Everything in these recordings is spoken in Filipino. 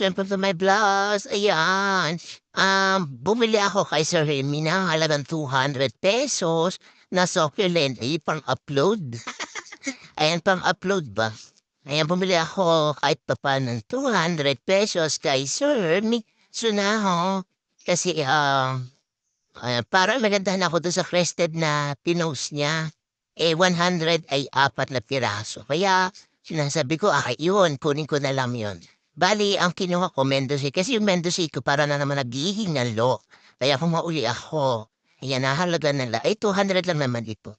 welcome to my vlogs. Ayan. Bumili ako kay Sir Remy ng halagang ₱200 na succulent. Ay, pang-upload. Ayan, pang-upload ba? Ayan, bumili ako kahit pa pa ng ₱200 kay Sir Remy Sunaho. Kasi, ayan, parang nagandahan ako doon sa crested na pinost niya. 100 ay 4 na piraso. Kaya, sinasabi ko, yun, kunin ko na lang yun. Bali, ang kinuha ko, Mendoza. Kasi yung Mendoza ko para na naman naghihingalo. Kaya kung mauli ako, ayan, nahalaga na lang. 200 lang naman ito.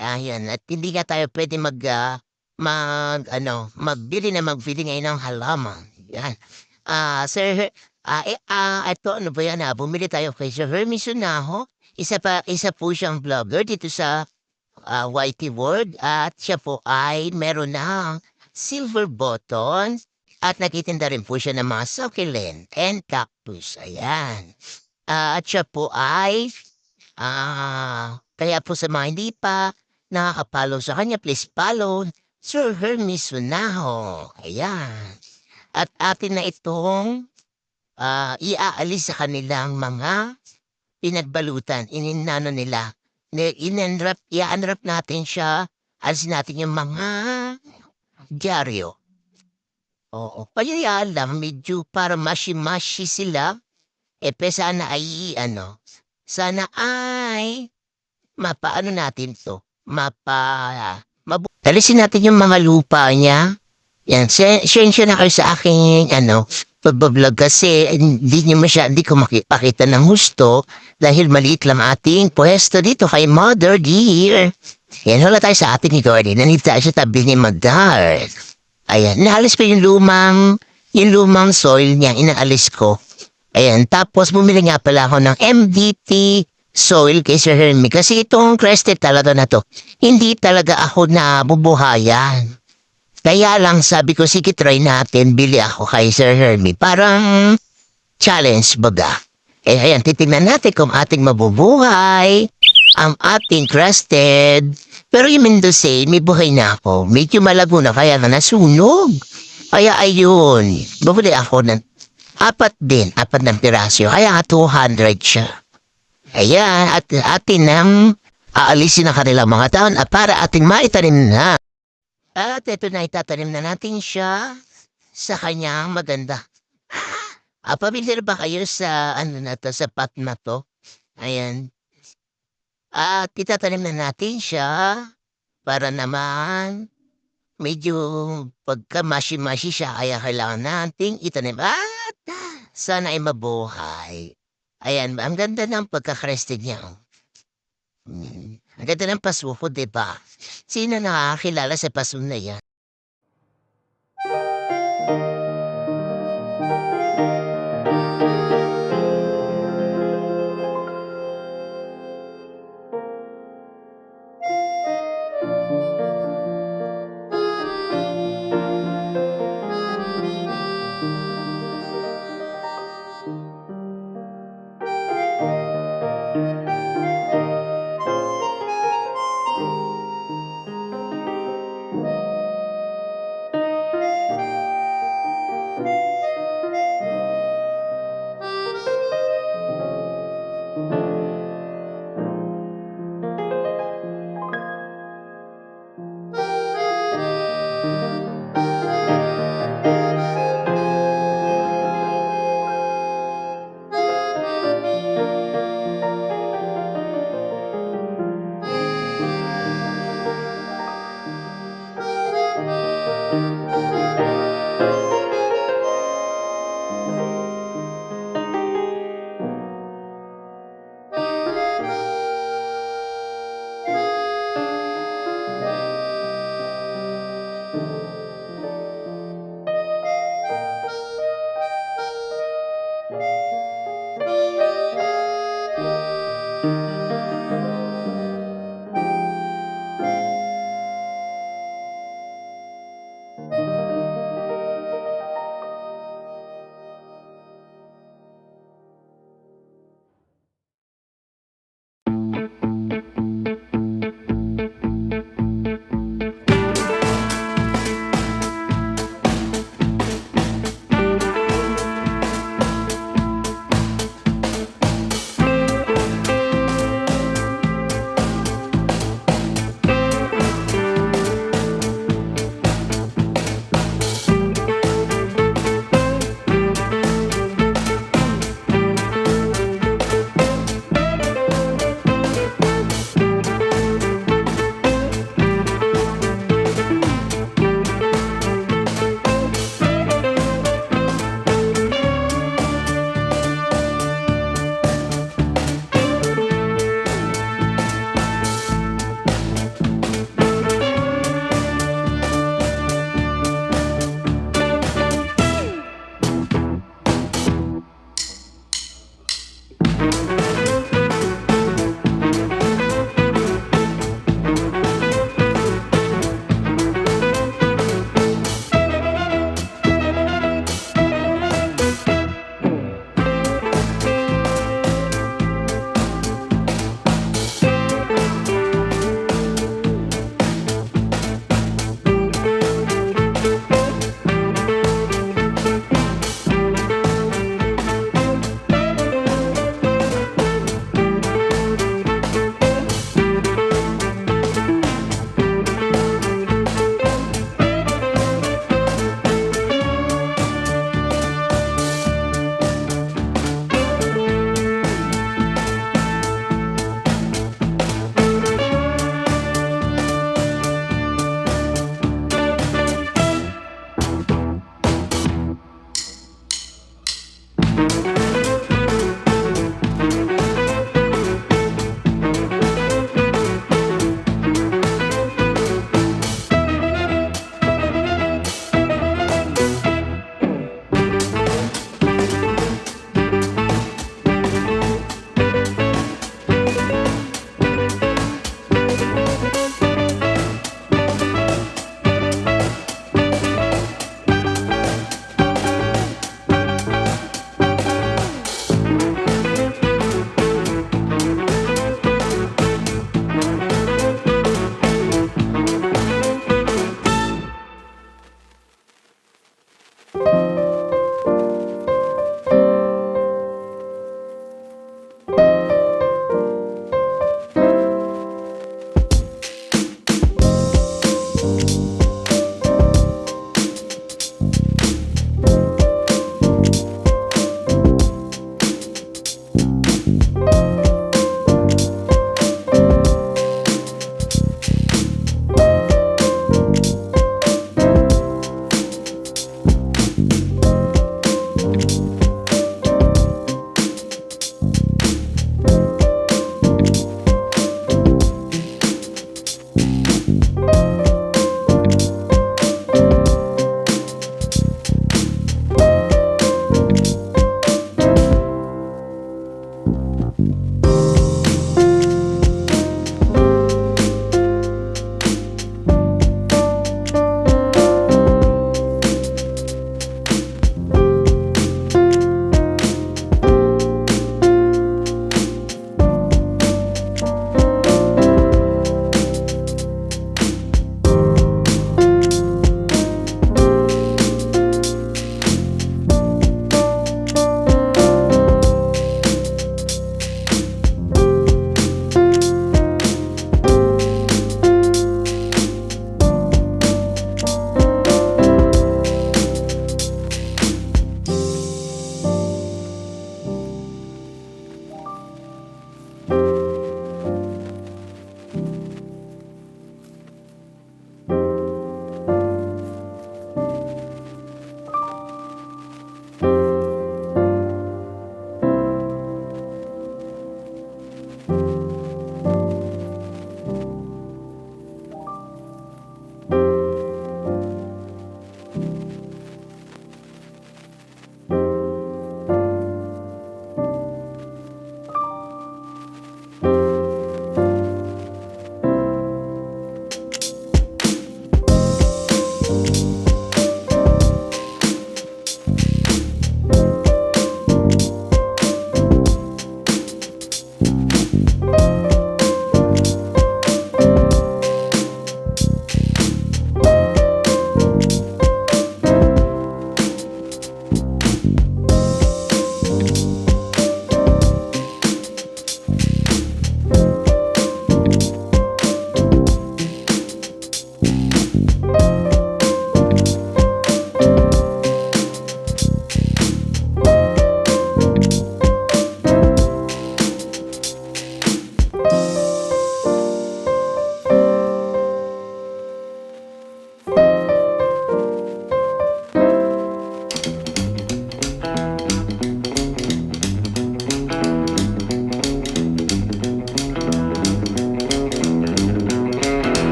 Ayan, at hindi nga tayo pwede magbili ngayon ng halaman. Yan. Sir, ito, ano ba yan, bumili tayo kay Sir Hermie Sunaho. Isa po siyang vlogger dito sa YT World at siya po ay meron ng silver button at nagtitinda rin po siya ng mga succulent and cactus. Ayan. At siya po ay kaya po sa mga hindi pa nakaka-follow sa kanya, please follow Sir Hermie Sunaho. Ayan. At atin na itong iaalis sa kanilang mga pinagbalutan. Ininano nila. I-unwrap natin siya. Alisin natin yung mga dyaryo. Oo. Kaya lang, medyo para mashi-mashi sila. Sana ay, sana ay, mapaano natin to? Alisin natin yung mga lupa niya. Yan, sensya na kayo sa aking, pagbablog kasi hindi ko makipakita ng husto dahil maliit lang ating pwesto dito kay Mother Dear. Yan, wala tayo sa atin ni Gordy. Nandito tayo sa tabi ni Magdar. Ayan, naalis pa yung lumang soil niya, inaalis ko. Ayan, tapos bumili nga pala ako ng MDT soil kay Sir Hermie kasi itong crested talaga na to, hindi talaga ako nabubuhayan. Kaya lang sabi ko, sige try natin, bili ako kay Sir Hermie. Parang challenge baga. Ayan, titignan natin kung ating mabubuhay ang ating crested. Pero yung Mendoza, may buhay na ako. Medyo malago na kaya na nasunog. Kaya ayun, bumili ako ng 4 ng piraso. Kaya 200 siya. Ayan, at atin nang aalisin ang kanilang mga taon para ating maitanim na. At ito na, itatanim na natin siya sa kanyang maganda. Pamilya ba kayo sa, sa pot na to? Ayan. At itatanim na natin siya para naman medyo pagka mashi-mashi siya kaya kailangan nating itanim. At sana ay mabuhay. Ayan, ang ganda ng pagkakrested niya. Ang ganda ng pasuko, diba? Sino nakakilala sa paso na yan?